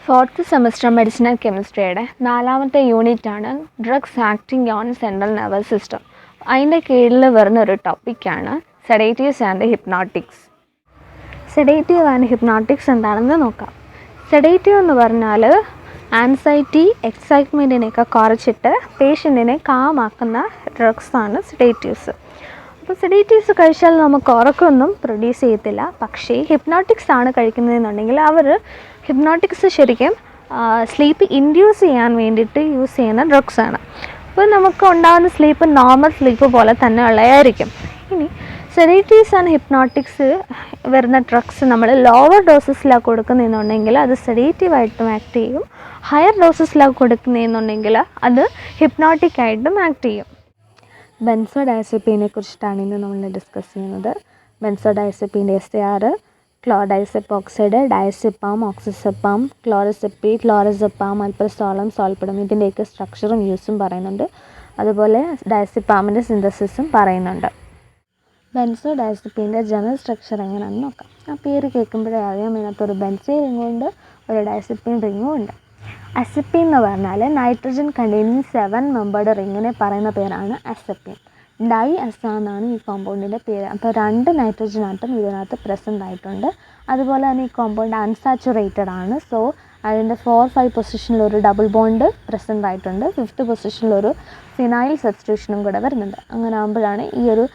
Fourth semester medicinal കെമിസ്ട്രിയുടെ 4ാമത്തെ യൂണിറ്റാണ് drugs acting on central nervous system. അതിൻ്റെ കീഴിൽ വരുന്ന ഒരു ടോപ്പിക്കാണ് sedatives and hypnotics. Sedative and hypnotics എന്താണെന്ന് നോക്കാം. സെഡേറ്റീവ് എന്ന് പറഞ്ഞാൽ ആൻസൈറ്റി, എക്സൈറ്റ്മെൻറ്റിനെയൊക്കെ കുറച്ചിട്ട് പേഷ്യൻറ്റിനെ കാമാക്കുന്ന ഡ്രഗ്സാണ് സെഡേറ്റീവ്സ്. അപ്പോൾ സെഡേറ്റീവ്സ് കഴിച്ചാൽ നമുക്ക് ഉറക്കമൊന്നും പ്രൊഡ്യൂസ് ചെയ്യത്തില്ല. പക്ഷേ ഹിപ്നോട്ടിക്സ് ആണ് കഴിക്കുന്നതെന്നുണ്ടെങ്കിൽ അവർ ഹിപ്നോട്ടിക്സ് ശരിക്കും സ്ലീപ്പ് ഇൻഡ്യൂസ് ചെയ്യാൻ വേണ്ടിയിട്ട് യൂസ് ചെയ്യുന്ന ഡ്രഗ്സാണ്. അപ്പോൾ നമുക്ക് ഉണ്ടാകുന്ന സ്ലീപ്പ് നോർമൽ സ്ലീപ്പ് പോലെ തന്നെ ഉള്ളതായിരിക്കും. ഇനി സെഡേറ്റീവ്സ് ആൻഡ് ഹിപ്നോട്ടിക്സ് വരുന്ന ഡ്രഗ്സ് നമ്മൾ ലോവർ ഡോസസിലാണ് കൊടുക്കുന്നതെന്നുണ്ടെങ്കിൽ അത് സെഡേറ്റീവായിട്ടും ആക്ട് ചെയ്യും. ഹയർ ഡോസസിലാണ് കൊടുക്കുന്നതെന്നുണ്ടെങ്കിൽ അത് ഹിപ്നോട്ടിക്കായിട്ടും ആക്ട് ചെയ്യും. ബെൻസോഡായസെപ്പീനെ കുറിച്ചിട്ടാണ് ഇന്ന് നമ്മൾ ഡിസ്കസ് ചെയ്യുന്നത്. ബെൻസോഡായസെപ്പീൻ്റെ SAR Chlordiazepoxide, Diazepam, Oxazepam, Chlorazepate, Lorazepam, Alprazolam, Zolpidem ഇതിൻ്റെയൊക്കെ സ്ട്രക്ചറും യൂസും പറയുന്നുണ്ട്. അതുപോലെ ഡയസെപ്പാമിൻ്റെ സിന്തസിസും പറയുന്നുണ്ട്. ബെൻസോഡായസെപ്പീൻ്റെ ജനറൽ സ്ട്രക്ചർ എങ്ങനെയാണെന്ന് നോക്കാം. ആ പേര് കേൾക്കുമ്പോഴേ അറിയാം, ഇതിനകത്തൊരു ബെൻസീൻ റിങ്ങും ഉണ്ട്, ഒരു ഡയസെപ്പീൻ റിങ്ങും ഉണ്ട്. അസെപ്പീൻ എന്ന് പറഞ്ഞാൽ നൈട്രജൻ കണ്ടെയ്നിങ് 7 മെമ്പേർഡ് റിങ്ങിനെ പറയുന്ന പേരാണ് അസെപ്പീൻ. ഡൈ അസ എന്നാണ് ഈ കോമ്പൗണ്ടിൻ്റെ പേര്. അപ്പോൾ 2 നൈട്രജൻ ആറ്റം ഇതിനകത്ത് പ്രസൻ്റ് ആയിട്ടുണ്ട്. അതുപോലെ തന്നെ ഈ കോമ്പൗണ്ട് അൺസാച്ചുറേറ്റഡ് ആണ്. സോ അതിൻ്റെ 4-5 പൊസിഷനിലൊരു ഡബിൾ ബോണ്ട് പ്രസൻ്റ് ആയിട്ടുണ്ട്. 5th പൊസിഷനിലൊരു ഫിനൈൽ സബ്സ്റ്റിറ്റ്യൂഷനും കൂടെ വരുന്നുണ്ട്. അങ്ങനെ ആകുമ്പോഴാണ് ഈ ഒരു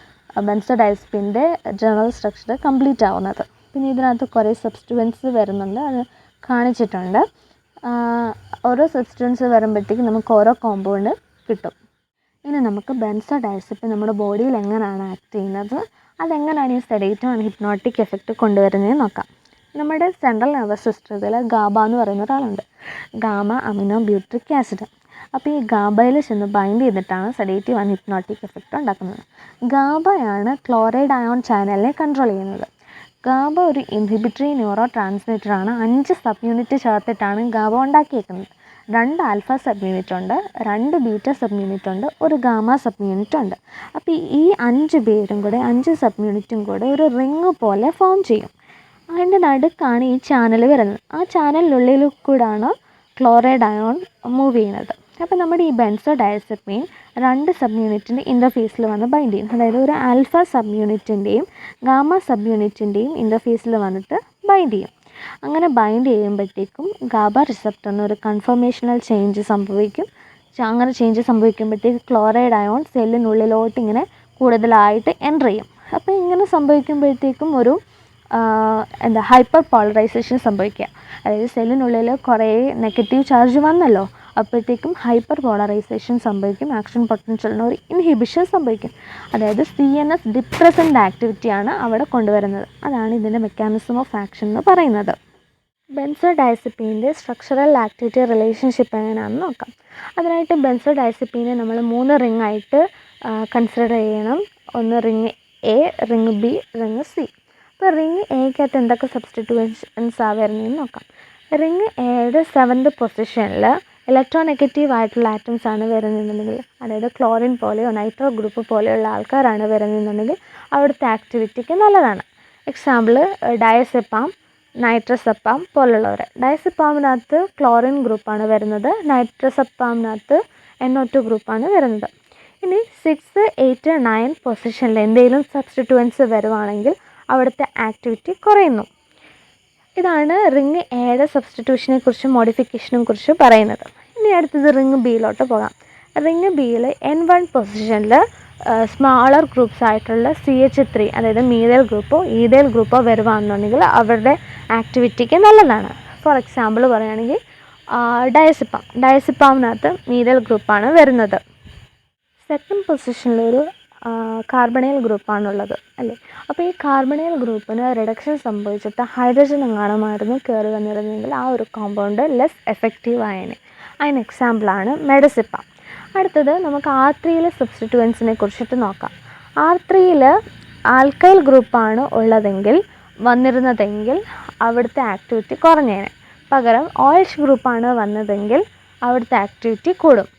ബെൻസോഡായസെപ്പീൻ്റെ ജനറൽ സ്ട്രക്ചർ കംപ്ലീറ്റ് ആവുന്നത്. പിന്നെ ഇതിനകത്ത് കുറേ സബ്സ്റ്റിറ്റ്യൂവൻസ് വരുന്നുണ്ട്, അത് കാണിച്ചിട്ടുണ്ട്. ഓരോ സബ്സ്റ്റിറ്റ്യൂവൻസ് വരുമ്പോഴത്തേക്കും നമുക്ക് ഓരോ കോമ്പൗണ്ട് കിട്ടും. ഇനി നമുക്ക് ബെൻസോഡായസെപ്പീൻ നമ്മുടെ ബോഡിയിൽ എങ്ങനെയാണ് ആക്ട് ചെയ്യുന്നത്, അതെങ്ങനെയാണ് ഈ സെഡേറ്റീവ് ആൻഡ് ഹിപ്നോട്ടിക് എഫക്റ്റ് കൊണ്ടുവരുന്നത് നോക്കാം. നമ്മുടെ സെൻട്രൽ നെർവസ് സിസ്റ്റത്തിൽ ഗാബ എന്ന് പറയുന്ന ഒരാളുണ്ട്, ഗാമ അമിനോ ബ്യൂട്രിക് ആസിഡ്. അപ്പോൾ ഈ ഗാബയിൽ ചെന്ന് ബൈൻഡ് ചെയ്തിട്ടാണ് സെഡേറ്റീവ് ആൻഡ് ഹിപ്നോട്ടിക് എഫക്റ്റ് ഉണ്ടാക്കുന്നത്. ഗാബയാണ് ക്ലോറൈഡ് അയോൺ ചാനലിനെ കൺട്രോൾ ചെയ്യുന്നത്. ഗാബ ഒരു ഇൻഹിബിറ്ററി ന്യൂറോ ട്രാൻസ്മിറ്ററാണ്. 5 സബ് യൂണിറ്റ് ചേർത്തിട്ടാണ് ഗാബ ഉണ്ടാക്കിയേക്കുന്നത്. 2 ആൽഫ സബ് യൂണിറ്റ് ഉണ്ട്, 2 ബീറ്റ സബ് യൂണിറ്റ് ഉണ്ട്, ഒരു ഗാമ സബ് യൂണിറ്റ് ഉണ്ട്. അപ്പോൾ ഈ 5 പേരും കൂടെ 5 സബ് യൂണിറ്റും കൂടെ ഒരു റിങ് പോലെ ഫോം ചെയ്യും. അതിൻ്റെ നടുക്കാണ് ഈ ചാനൽ വരുന്നത്. ആ ചാനലിനുള്ളിൽ കൂടാണ് ക്ലോറൈഡ് അയോൺ മൂവ് ചെയ്യുന്നത്. അപ്പോൾ നമ്മുടെ ഈ ബെൻസോഡായസെപ്പീൻ 2 സബ് യൂണിറ്റിൻ്റെ ഇൻ്റർഫേസിൽ വന്ന് ബൈൻഡ് ചെയ്യും. അതായത് ഒരു ആൽഫ സബ് യൂണിറ്റിൻ്റെയും ഗാമ സബ് യൂണിറ്റിൻ്റെയും ഇൻ്റർഫേസിൽ വന്നിട്ട് ബൈൻഡ് ചെയ്യും. അങ്ങനെ ബൈൻഡ് ചെയ്യുമ്പോഴത്തേക്കും ഗാബ റിസപ്റ്ററിന് ഒരു കൺഫർമേഷണൽ ചേഞ്ച് സംഭവിക്കും. അങ്ങനെ ചേഞ്ച് സംഭവിക്കുമ്പോഴത്തേക്ക് ക്ലോറൈഡ് അയോൺ സെല്ലിനുള്ളിലോട്ട് ഇങ്ങനെ കൂടുതലായിട്ട് എൻ്റർ ചെയ്യും. അപ്പോൾ ഇങ്ങനെ സംഭവിക്കുമ്പോഴത്തേക്കും ഒരു ഹൈപ്പർ പോളറൈസേഷൻ സംഭവിക്കുക. അതായത് സെല്ലിനുള്ളിൽ കുറേ നെഗറ്റീവ് ചാർജ് വന്നല്ലോ, അപ്പോഴത്തേക്കും ഹൈപ്പർ പോളറൈസേഷൻ സംഭവിക്കും. ആക്ഷൻ പൊട്ടൻഷ്യലിന് ഒരു ഇൻഹിബിഷൻ സംഭവിക്കും. അതായത് CNS ഡിപ്രസൻ്റ് ആക്ടിവിറ്റിയാണ് അവിടെ കൊണ്ടുവരുന്നത്. അതാണ് ഇതിൻ്റെ മെക്കാനിസം ഓഫ് ആക്ഷൻ എന്ന് പറയുന്നത്. ബെൻസോഡായസെപ്പീൻ്റെ സ്ട്രക്ചറൽ ആക്ടിവിറ്റി റിലേഷൻഷിപ്പ് എങ്ങനെയാണെന്ന് നോക്കാം. അതിനായിട്ട് ബെൻസോഡായസെപ്പീനെ നമ്മൾ 3 റിങ് ആയിട്ട് കൺസിഡർ ചെയ്യണം. ഒന്ന് ring A, ring B, ring C. അപ്പോൾ റിങ് എക്കകത്ത് എന്തൊക്കെ സബ്സ്റ്റിറ്റ്യൂഷൻസാണ് വരുന്നതെന്ന് നോക്കാം. റിങ് എയുടെ 7th പൊസിഷനിൽ ഇലക്ട്രോനെഗറ്റീവ് ആയിട്ടുള്ള ആറ്റംസ് ആണ് വരുന്നതെന്നുണ്ടെങ്കിൽ, അതായത് ക്ലോറിൻ പോലെയോ നൈട്രോ ഗ്രൂപ്പ് പോലെയുള്ള ആൾക്കാരാണ് വരുന്നതെന്നുണ്ടെങ്കിൽ അവിടുത്തെ ആക്ടിവിറ്റിക്ക് നല്ലതാണ്. എക്സാമ്പിൾ ഡയസെപ്പാം, നൈട്രസെപ്പാം പോലുള്ളവർ. ഡയസെപ്പാമിനകത്ത് ക്ലോറിൻ ഗ്രൂപ്പാണ് വരുന്നത്, നൈട്രസെപ്പാമിനകത്ത് NO2 ഗ്രൂപ്പാണ് വരുന്നത്. ഇനി 6, 8, 9 പൊസിഷനിൽ എന്തെങ്കിലും സബ്സ്റ്റിറ്റ്യൂവൻസ് വരുവാണെങ്കിൽ അവിടുത്തെ ആക്ടിവിറ്റി കുറയുന്നു. ഇതാണ് റിങ് എയുടെ സബ്സ്റ്റിറ്റ്യൂഷനെ കുറിച്ചും മോഡിഫിക്കേഷനെ കുറിച്ച് പറയുന്നത്. ഇനി അടുത്തത് റിങ് ബിയിലോട്ട് പോകാം. റിങ് ബിയിൽ N1 പൊസിഷനിൽ സ്മാളർ ഗ്രൂപ്പ്സ് ആയിട്ടുള്ള CH3, അതായത് മീഥൈൽ ഗ്രൂപ്പോ ഈഥൈൽ ഗ്രൂപ്പോ വരുവാണെന്നുണ്ടെങ്കിൽ അവരുടെ ആക്ടിവിറ്റിക്ക് നല്ലതാണ്. ഫോർ എക്സാമ്പിൾ പറയുകയാണെങ്കിൽ ഡയസെപ്പാമിനകത്ത് മീഥൈൽ ഗ്രൂപ്പാണ് വരുന്നത്. 2nd പൊസിഷനിലൊരു കാർബണൈൽ ഗ്രൂപ്പാണുള്ളത് അല്ലേ. അപ്പോൾ ഈ കാർബണൈൽ ഗ്രൂപ്പിന് റിഡക്ഷൻ സംഭവിച്ചിട്ട് ഹൈഡ്രജൻ എങ്ങാണമായിരുന്നു കയറി വന്നിരുന്നെങ്കിൽ ആ ഒരു കോമ്പൗണ്ട് ലെസ് എഫക്റ്റീവ് ആയതിന്. അതിന് എക്സാമ്പിളാണ് മെഡസിപ്പാം. അടുത്തത് നമുക്ക് R3 സബ്സ്റ്റിറ്റ്യൂവൻസിനെ കുറിച്ചിട്ട് നോക്കാം. R3 ആൽക്കൈൽ ഗ്രൂപ്പാണ് ഉള്ളതെങ്കിൽ വന്നിരുന്നതെങ്കിൽ അവിടുത്തെ ആക്ടിവിറ്റി കുറഞ്ഞേനെ. പകരം OH ഗ്രൂപ്പാണ് വന്നതെങ്കിൽ അവിടുത്തെ ആക്ടിവിറ്റി കൂടും.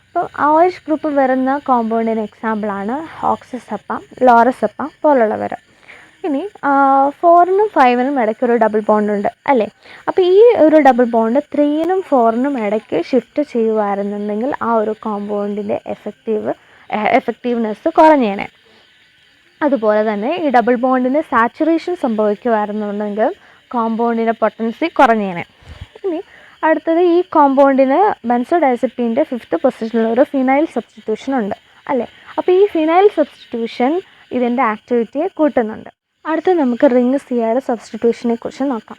അപ്പോൾ OH ഗ്രൂപ്പ് വരുന്ന കോമ്പൗണ്ടിന് എക്സാമ്പിളാണ് ഓക്സസെപ്പാം, ലോറസെപ്പാം പോലുള്ളവർ. ഇനി 4നും 5നും ഇടയ്ക്ക് ഒരു ഡബിൾ ബോണ്ട് ഉണ്ട് അല്ലേ? അപ്പോൾ ഈ ഒരു ഡബിൾ ബോണ്ട് 3നും 4നും ഇടയ്ക്ക് ഷിഫ്റ്റ് ചെയ്യുമായിരുന്നുണ്ടെങ്കിൽ ആ ഒരു കോമ്പൗണ്ടിൻ്റെ എഫക്റ്റീവ്നെസ് കുറഞ്ഞേനെ. അതുപോലെ തന്നെ ഈ ഡബിൾ ബോണ്ടിന് സാച്ചുറേഷൻ സംഭവിക്കുമായിരുന്നുണ്ടെങ്കിൽ കോമ്പൗണ്ടിൻ്റെ പൊട്ടൻസി കുറഞ്ഞേനെ. ഇനി അടുത്തത്, ഈ കോമ്പൗണ്ടിന് ബെൻസോഡയസപ്പീൻ്റെ 5th പൊസിഷനിൽ ഒരു ഫിനൈൽ സബ്സ്റ്റിറ്റ്യൂഷൻ ഉണ്ട് അല്ലേ? അപ്പോൾ ഈ ഫിനൈൽ സബ്സ്റ്റിറ്റ്യൂഷൻ ഇതിൻ്റെ ആക്ടിവിറ്റിയെ കൂട്ടുന്നുണ്ട്. അടുത്ത് നമുക്ക് റിംഗ് സിയുടെ സബ്സ്റ്റിറ്റ്യൂഷനെ കുറിച്ച് നോക്കാം.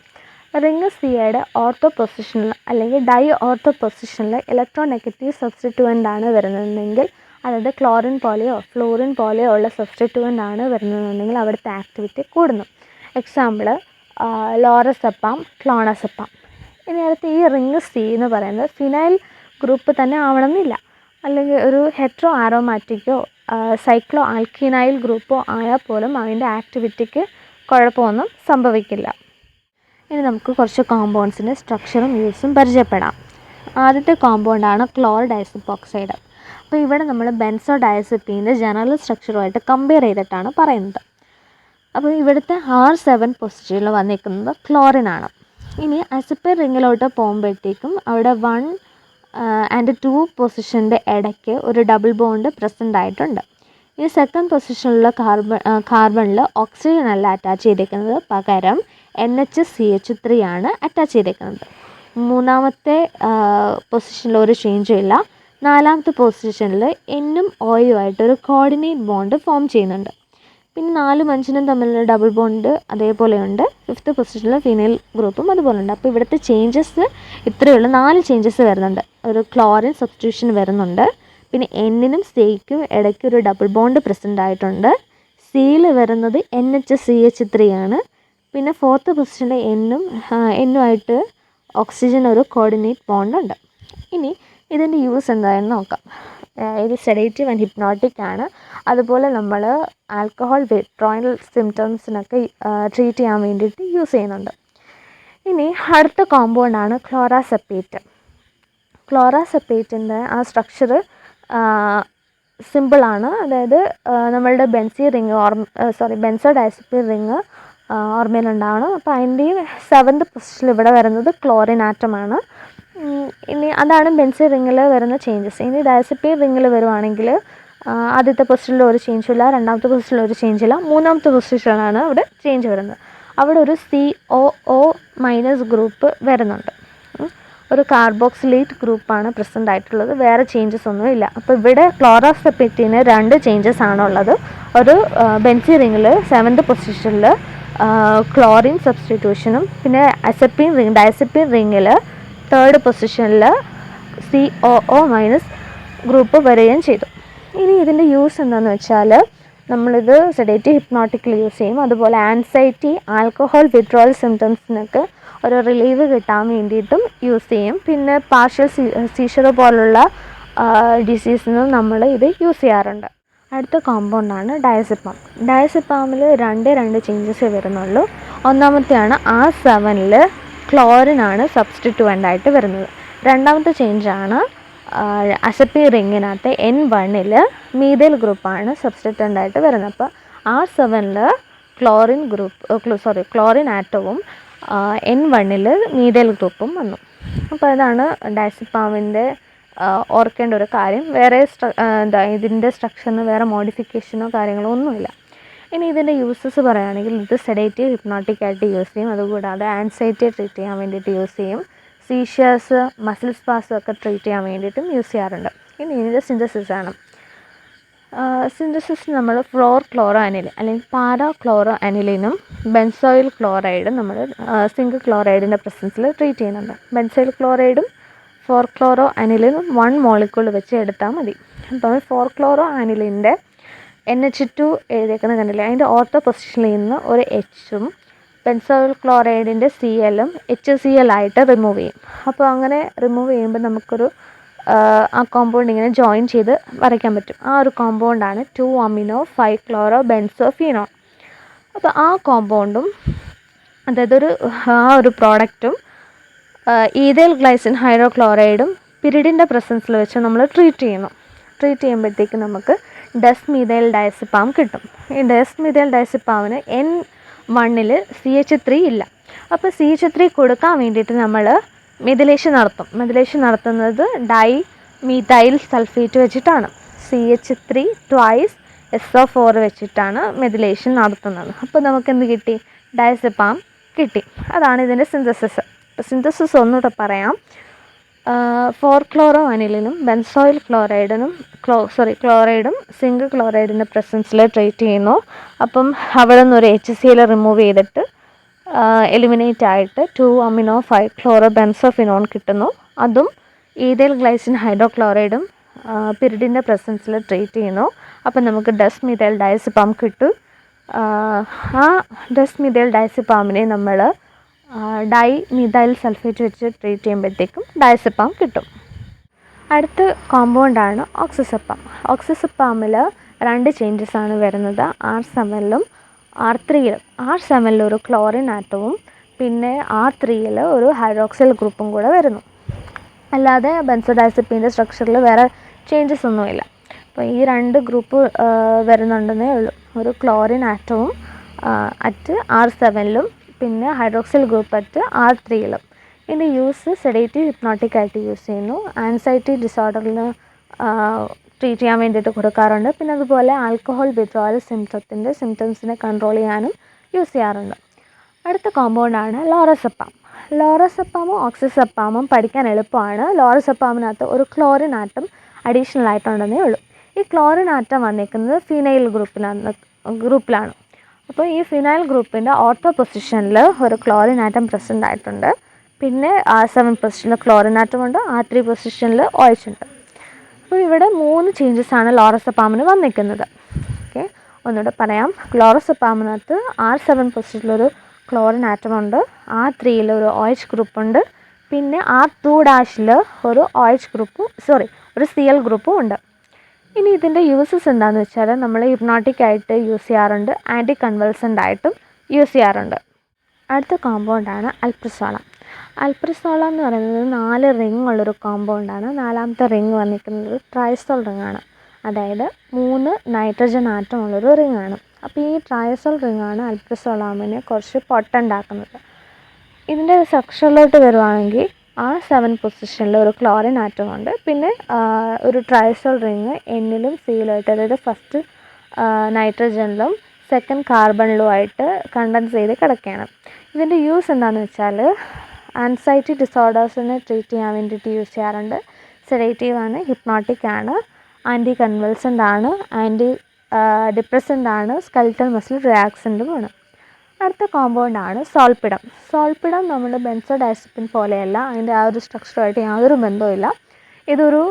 റിംഗ് സിയുടെ ഓർത്തോ പൊസിഷനിൽ അല്ലെങ്കിൽ ഡൈ ഓർത്തോ പൊസിഷനിൽ ഇലക്ട്രോനെഗറ്റീവ് സബ്സ്റ്റിറ്റ്യൂവൻ്റ് ആണ് വരുന്നതെങ്കിൽ, അതായത് ക്ലോറിൻ പോലെയോ ഫ്ലോറിൻ പോലെയോ ഉള്ള സബ്സ്റ്റിറ്റ്യൂവൻ്റ് ആണ് വരുന്നതെന്നുണ്ടെങ്കിൽ അവിടുത്തെ ആക്ടിവിറ്റി കൂടുന്നു. എക്സാമ്പിൾ ലോറസെപ്പാം, ക്ലോണസെപ്പാം. ഇനി അടുത്ത് ഈ റിംഗ് സി എന്ന് പറയുന്നത് ഫിനൈൽ ഗ്രൂപ്പ് തന്നെ ആവണമെന്നില്ല, അല്ലെങ്കിൽ ഒരു ഹെട്രോ ആരോമാറ്റിക്കോ സൈക്ലോ ആൽക്കീനൈൽ ഗ്രൂപ്പോ ആയാൽ പോലും അതിൻ്റെ ആക്ടിവിറ്റിക്ക് കുഴപ്പമൊന്നും സംഭവിക്കില്ല. ഇനി നമുക്ക് കുറച്ച് കോമ്പൗണ്ട്സിൻ്റെ സ്ട്രക്ചറും യൂസും പരിചയപ്പെടാം. ആദ്യത്തെ കോമ്പൗണ്ടാണ് ക്ലോർഡൈസപ്പോക്സൈഡ്. അപ്പോൾ ഇവിടെ നമ്മൾ ബെൻസോഡയസപ്പീൻ്റെ ജനറൽ സ്ട്രക്ചറുമായിട്ട് കമ്പയർ ചെയ്തിട്ടാണ് പറയുന്നത്. അപ്പോൾ ഇവിടുത്തെ R7 പൊസിഷനിൽ വന്നിരിക്കുന്നത് ക്ലോറിനാണ്. ഇനി അസപ്പൈൻ റിങ്ങിലോട്ട് പോകുമ്പോഴത്തേക്കും അവിടെ 1 and 2 പൊസിഷൻ്റെ ഇടയ്ക്ക് ഒരു ഡബിൾ ബോണ്ട് പ്രസൻ്റ് ആയിട്ടുണ്ട്. ഈ സെക്കൻഡ് പൊസിഷനിലുള്ള കാർബണിൽ ഓക്സിജൻ അല്ല അറ്റാച്ച് ചെയ്തിരിക്കുന്നത്, പകരം NH3 ആണ് അറ്റാച്ച് ചെയ്തിരിക്കുന്നത്. മൂന്നാമത്തെ പൊസിഷനിൽ ഒരു ചേഞ്ചും ഇല്ല. നാലാമത്തെ പൊസിഷനിൽ Nനും Oയും ആയിട്ടൊരു കോർഡിനേറ്റ് ബോണ്ട് ഫോം ചെയ്യുന്നുണ്ട്. പിന്നെ 4ഉം 5നും തമ്മിലുള്ള ഡബിൾ ബോണ്ട് അതേപോലെയുണ്ട്. 5th പൊസിഷനിൽ ഫീനൈൽ ഗ്രൂപ്പും അതുപോലെ ഉണ്ട്. അപ്പോൾ ഇവിടുത്തെ ചേഞ്ചസ് ഇത്രയേ ഉള്ളൂ. 4 ചേഞ്ചസ് വരുന്നുണ്ട്. ഒരു ക്ലോറിൻ സബ്സ്റ്റിറ്റ്യൂഷൻ വരുന്നുണ്ട്. പിന്നെ Nനും Cയ്ക്കും ഇടയ്ക്ക് ഒരു ഡബിൾ ബോണ്ട് പ്രസൻ്റ് ആയിട്ടുണ്ട്. Cയിൽ വരുന്നത് NH3 ആണ്. പിന്നെ 4th പൊസിഷനിൽ Nനും ആയിട്ട് ഓക്സിജൻ ഒരു കോർഡിനേറ്റ് ബോണ്ട് ഉണ്ട്. ഇനി ഇതിൻ്റെ യൂസ് എന്താണെന്ന് നോക്കാം. ഇത് സെഡേറ്റീവ് ആൻഡ് ഹിപ്നോട്ടിക് ആണ്. അതുപോലെ നമ്മൾ ആൽക്കഹോൾ വിത്ഡ്രോയൽ സിംറ്റംസിനൊക്കെ ട്രീറ്റ് ചെയ്യാൻ വേണ്ടിയിട്ട് യൂസ് ചെയ്യുന്നുണ്ട്. ഇനി അടുത്ത കോമ്പൗണ്ടാണ് ക്ലോറാസെപ്പേറ്റ്. ക്ലോറാസെപ്പേറ്റിൻ്റെ ആ സ്ട്രക്ചർ സിമ്പിളാണ്. അതായത് നമ്മളുടെ ബെൻസോഡയസപ്പീൻ റിങ് ഓർമ്മയിലുണ്ടാവണം. അപ്പോൾ അതിൻ്റെയും 7th പൊസിഷനിൽ ഇവിടെ വരുന്നത് ക്ലോറിൻ ആറ്റമാണ്. ഇനി അതാണ് ബെൻസീൻ റിങ്ങിൽ വരുന്ന ചേഞ്ചസ്. ഇനി ഡയസപ്പീൻ റിങ്ങിൽ വരുവാണെങ്കിൽ ആദ്യത്തെ പൊസിഷനിൽ ഒരു ചേഞ്ചും ഇല്ല, രണ്ടാമത്തെ പൊസിഷനിൽ ഒരു ചേഞ്ചില്ല, മൂന്നാമത്തെ പൊസിഷനിലാണ് അവിടെ ചേഞ്ച് വരുന്നത്. അവിടെ ഒരു COO- ഗ്രൂപ്പ് വരുന്നുണ്ട്. ഒരു കാർബോക്സിലേറ്റ് ഗ്രൂപ്പാണ് പ്രസൻ്റ് ആയിട്ടുള്ളത്. വേറെ ചേഞ്ചസ് ഒന്നും ഇല്ല. അപ്പോൾ ഇവിടെ ക്ലോറാസെപ്പേറ്റിന് 2 ചേഞ്ചസ് ആണുള്ളത്. ഒരു ബെൻസീൻ റിങ്ങിൽ 7th പൊസിഷനിൽ ക്ലോറിൻ സബ്സ്റ്റിറ്റ്യൂഷനും, പിന്നെ ഡയസപ്പീൻ റിങ്ങിൽ 3rd പൊസിഷനിൽ COO- ഗ്രൂപ്പ് വരികയും ചെയ്തു. ഇനി ഇതിൻ്റെ യൂസ് എന്താണെന്ന് വെച്ചാൽ, നമ്മളിത് സെഡേറ്റീവ് ഹിപ്നോട്ടിക്കിൽ യൂസ് ചെയ്യും. അതുപോലെ ആൻസൈറ്റി, ആൽക്കഹോൾ വിത്ഡ്രോവൽ സിംറ്റംസിനൊക്കെ ഒരു റിലീവ് കിട്ടാൻ വേണ്ടിയിട്ടും യൂസ് ചെയ്യും. പിന്നെ പാർഷ്യൽ സീഷർ പോലുള്ള ഡിസീസിന് നമ്മൾ ഇത് യൂസ് ചെയ്യാറുണ്ട്. അടുത്ത കോമ്പൗണ്ടാണ് ഡയസെപ്പാം. ഡയസെപ്പാമിൽ 2 ചേഞ്ചസ് വരുന്നുള്ളൂ. ഒന്നാമത്തെയാണ് R7ൽ ക്ലോറിനാണ് സബ്സ്റ്റിറ്റ്യൂവൻ്റ് ആയിട്ട് വരുന്നത്. രണ്ടാമത്തെ ചേഞ്ചാണ് അസപ്പീൻ റിങ്ങിനകത്ത് N1ൽ മീഥൈൽ ഗ്രൂപ്പാണ് സബ്സ്റ്റിറ്റ്യൂവൻ്റ് ആയിട്ട് വരുന്നത്. അപ്പോൾ R7ൽ ക്ലോറിൻ ആറ്റവും N1ൽ മീഥൈൽ ഗ്രൂപ്പും വന്നു. അപ്പോൾ അതാണ് ഡയസെപ്പാമിൻ്റെ ഓർക്കേണ്ട ഒരു കാര്യം. വേറെ ഇതിൻ്റെ സ്ട്രക്ചറിന് വേറെ മോഡിഫിക്കേഷനോ കാര്യങ്ങളോ ഒന്നുമില്ല. ഇനി ഇതിൻ്റെ യൂസസ് പറയുകയാണെങ്കിൽ, ഇത് സെഡേറ്റീവ് ഹിപ്നോട്ടിക് ആയിട്ട് യൂസ് ചെയ്യും. അതുകൂടാതെ ആൻസൈറ്റിയെ ട്രീറ്റ് ചെയ്യാൻ വേണ്ടിയിട്ട് യൂസ് ചെയ്യും. സീഷ്യസ്, മസിൽ സ്പാസും ഒക്കെ ട്രീറ്റ് ചെയ്യാൻ വേണ്ടിയിട്ടും യൂസ് ചെയ്യാറുണ്ട്. ഇനി ഇതിൻ്റെ സിന്തസിസ് ആണ്. സിന്തസിസ് നമ്മൾ ക്ലോറോ അനിലിൻ അല്ലെങ്കിൽ പാരാക്ലോറോ അനിലിനും ബെൻസോയിൽ ക്ലോറൈഡും നമ്മൾ സിങ്ക് ക്ലോറൈഡിൻ്റെ പ്രസൻസിൽ ട്രീറ്റ് ചെയ്യുന്നുണ്ട്. ബെൻസോയിൽ ക്ലോറൈഡും 4-ക്ലോറോ അനിലിനും 1 മോളിക്യൂൾ വെച്ച് എടുത്താൽ മതി. അപ്പോൾ 4-ക്ലോറോ അനിലിൻ്റെ NH2 എഴുതിയേക്കുന്ന കണ്ടില്ലേ, അതിൻ്റെ ഓർത്തോ പൊസിഷനിൽ നിന്ന് ഒരു Hഉം ബെൻസോയിൽ ക്ലോറൈഡിൻ്റെ Clഉം HCl ആയിട്ട് റിമൂവ് ചെയ്യും. അപ്പോൾ അങ്ങനെ റിമൂവ് ചെയ്യുമ്പോൾ നമുക്കൊരു ആ കോമ്പൗണ്ട് ഇങ്ങനെ ജോയിൻ ചെയ്ത് വരയ്ക്കാൻ പറ്റും. ആ ഒരു കോമ്പൗണ്ടാണ് 2-amino-5-chloro-benzophenone. അപ്പോൾ ആ കോമ്പൗണ്ടും, അതായത് ആ ഒരു പ്രോഡക്റ്റും ഈഥൈൽ ഗ്ലൈസിൻ ഹൈഡ്രോക്ലോറൈഡും പിരിഡിൻ്റെ പ്രസൻസിൽ വെച്ച് നമ്മൾ ട്രീറ്റ് ചെയ്യുന്നു. ട്രീറ്റ് ചെയ്യുമ്പോഴത്തേക്ക് നമുക്ക് ഡെസ്മീഥൈൽഡയസെപാം കിട്ടും. ഈ ഡെസ്മീഥൈൽഡയസെപാമിന് N1 CH3 ഇല്ല. അപ്പോൾ CH3 കൊടുക്കാൻ വേണ്ടിയിട്ട് നമ്മൾ മെഥിലേഷൻ നടത്തും. മെഥിലേഷൻ നടത്തുന്നത് ഡൈമീഥൈൽ സൾഫേറ്റ് വെച്ചിട്ടാണ്. CH3 ട്വൈസ് SO4 വെച്ചിട്ടാണ് മെഥിലേഷൻ നടത്തുന്നത്. അപ്പോൾ നമുക്ക് എന്ത് കിട്ടി? ഡയസെപാം കിട്ടി. അതാണ് ഇതിൻ്റെ സിന്തസിസ്. സിന്തസിസ് ഒന്നുകൂടെ പറയാം. 4-ക്ലോറോ അനിലിനും ബെൻസോയിൽ ക്ലോറൈഡും സിങ്ക് ക്ലോറൈഡിൻ്റെ പ്രസൻസിൽ ട്രീറ്റ് ചെയ്യുന്നു. അപ്പം അവിടെ നിന്നൊരു HCl റിമൂവ് ചെയ്തിട്ട് എലിമിനേറ്റ് ആയിട്ട് 2-amino-5-chlorobenzophenone കിട്ടുന്നു. അതും ഈഥൈൽ ഗ്ലൈസിൻ ഹൈഡ്രോക്ലോറൈഡും പിരിഡിൻ്റെ പ്രസൻസിൽ ട്രീറ്റ് ചെയ്യുന്നു. അപ്പം നമുക്ക് ഡെസ്മീഥൈൽഡയസെപാം കിട്ടും. ആ ഡെസ്മീഥൈൽഡയസെപാമിനെ നമ്മൾ ഡൈമീഥൈൽ സൾഫേറ്റ് വെച്ച് ട്രീറ്റ് ചെയ്യുമ്പോഴത്തേക്കും ഡയസെപാം കിട്ടും. അടുത്ത കോമ്പൗണ്ടാണ് ഓക്സസെപ്പാം. ഓക്സസെപ്പാമിൽ 2 ചേഞ്ചസാണ് വരുന്നത്. R7-ലും R3-ലും. R7-ൽ ഒരു ക്ലോറിൻ ആറ്റവും പിന്നെ R3-ൽ ഒരു ഹൈഡ്രോക്സിൽ ഗ്രൂപ്പും കൂടെ വരുന്നു. അല്ലാതെ ബെൻസോഡയസെപ്പീൻ്റെ സ്ട്രക്ചറിൽ വേറെ ചേഞ്ചസ് ഒന്നുമില്ല. അപ്പോൾ ഈ 2 ഗ്രൂപ്പ് വരുന്നുണ്ടെന്നേ ഉള്ളൂ. ഒരു ക്ലോറിൻ ആറ്റവും അറ്റ് R7-ലും പിന്നെ ഹൈഡ്രോക്സിൽ ഗ്രൂപ്പ് അറ്റ് R3-ലും. ഇതിൻ്റെ യൂസ് സെഡേറ്റീവ് ഹിപ്നോട്ടിക് ആയിട്ട് യൂസ് ചെയ്യുന്നു. ആൻസൈറ്റി ഡിസോർഡറിന് ട്രീറ്റ് ചെയ്യാൻ വേണ്ടിയിട്ട് കൊടുക്കാറുണ്ട്. പിന്നെ അതുപോലെ ആൽക്കഹോൾ വിത്ഡ്രോവൽ സിംറ്റംസിനെ കൺട്രോൾ ചെയ്യാനും യൂസ് ചെയ്യാറുണ്ട്. അടുത്ത കോമ്പൗണ്ടാണ് ലോറസെപ്പാം. ലോറസെപ്പാമും ഓക്സസെപ്പാമും പഠിക്കാൻ എളുപ്പമാണ്. ലോറസെപ്പാമിനകത്ത് ഒരു ക്ലോറിൻ ആറ്റം അഡീഷണൽ ആയിട്ടുണ്ടെന്നേ ഉള്ളൂ. ഈ ക്ലോറിൻ ആറ്റം വന്നിരിക്കുന്നത് ഫിനൈൽ ഗ്രൂപ്പിലാണ്. അപ്പോൾ ഈ ഫിനൈൽ ഗ്രൂപ്പിൻ്റെ ഓർത്തോ പൊസിഷനിൽ ഒരു ക്ലോറിൻ ആറ്റം പ്രസൻ്റ് ആയിട്ടുണ്ട്. പിന്നെ R7 പൊസിഷനിൽ ക്ലോറിൻ ആറ്റം ഉണ്ട്. R3 പൊസിഷനിൽ OH ഉണ്ട്. അപ്പോൾ ഇവിടെ 3 ചേഞ്ചസാണ് ലോറസെപ്പാമിന് വന്നിരിക്കുന്നത്. ഓക്കെ, ഒന്നുകൂടെ പറയാം. ലോറസെപ്പാമിനകത്ത് R7 പൊസിഷനിലൊരു ക്ലോറിൻ ആറ്റം ഉണ്ട്. R3-ൽ ഒരു OH ഗ്രൂപ്പുണ്ട്. പിന്നെ R2' ഒരു ഒരു Cl ഗ്രൂപ്പും ഉണ്ട്. ഇനി ഇതിൻ്റെ യൂസസ് എന്താണെന്ന് വെച്ചാൽ നമ്മൾ ഹിപ്നോട്ടിക് ആയിട്ട് യൂസ് ചെയ്യാറുണ്ട്. ആൻറ്റി കൺവൾസൻ്റ് ആയിട്ടും യൂസ് ചെയ്യാറുണ്ട്. അടുത്ത കോമ്പൗണ്ടാണ് അൽപ്രസോളം. അൽപ്രസോളം എന്ന് പറയുന്നത് 4 റിങ് ഉള്ളൊരു കോമ്പൗണ്ടാണ്. 4ാമത്തെ റിങ് വന്നിരിക്കുന്നത് ട്രൈസോൾ റിങ്ങാണ്. അതായത് 3 നൈട്രജൻ ആറ്റം ഉള്ളൊരു റിങ്ങാണ്. അപ്പോൾ ഈ ട്രൈസോൾ റിങ്ങാണ് അൽപ്രസോളാമിനെ കുറച്ച് പൊട്ടൻ്റ് ആക്കുന്നത്. ഇതിൻ്റെ സ്ട്രക്ചറിലോട്ട് വരുവാണെങ്കിൽ R7 പൊസിഷനിൽ ഒരു ക്ലോറിൻ ആറ്റം ഉണ്ട്. പിന്നെ ഒരു ട്രൈസോൾ റിങ് N-ലും C-ലും ആയിട്ട്, അതായത് ഫസ്റ്റ് നൈട്രജനിലും സെക്കൻഡ് കാർബണിലുമായിട്ട് കണ്ടൻസ് ചെയ്ത് കിടക്കുകയാണ്. ഇതിൻ്റെ യൂസ് എന്താണെന്ന് വെച്ചാൽ ആൻസൈറ്റി ഡിസോർഡേഴ്സിനെ ട്രീറ്റ് ചെയ്യാൻ വേണ്ടിയിട്ട് യൂസ് ചെയ്യാറുണ്ട്. സെഡേറ്റീവ് ആണ്, ഹിപ്നോട്ടിക് ആണ്, ആൻറ്റി കൺവൾസൻ്റ് ആണ്, ആൻറ്റി ഡിപ്രസൻ്റ് ആണ്, സ്കെൽറ്റൽ മസിൽ റിലാക്സൻറ്റുമാണ്. അടുത്ത കോമ്പൗണ്ടാണ് സോൾപിഡം. സോൾപിഡം നമ്മുടെ ബെൻസോഡയസെപ്പിൻ പോലെയല്ല. അതിൻ്റെ ആ ഒരു സ്ട്രക്ചറുമായിട്ട് യാതൊരു ബന്ധവുമില്ല. ഇതൊരു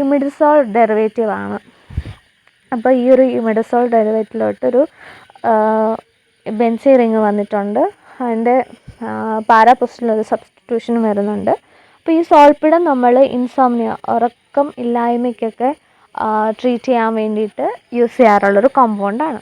ഇമിഡസോൾ ഡെറിവേറ്റീവ് ആണ്. അപ്പോൾ ഈ ഒരു ഇമിഡസോൾ ഡെറിവേറ്റീവിലോട്ടൊരു ബെൻസീൻ റിങ് വന്നിട്ടുണ്ട്. അതിൻ്റെ പാരാ പൊസിഷനിലൊരു സബ്സ്റ്റിറ്റ്യൂഷനും വരുന്നുണ്ട്. അപ്പോൾ ഈ സോൾപിഡം നമ്മൾ ഇൻസോംനിയ, ഉറക്കം ഇല്ലായ്മയ്ക്കൊക്കെ ട്രീറ്റ് ചെയ്യാൻ വേണ്ടിയിട്ട് യൂസ് ചെയ്യാറുള്ളൊരു കോമ്പൗണ്ടാണ്.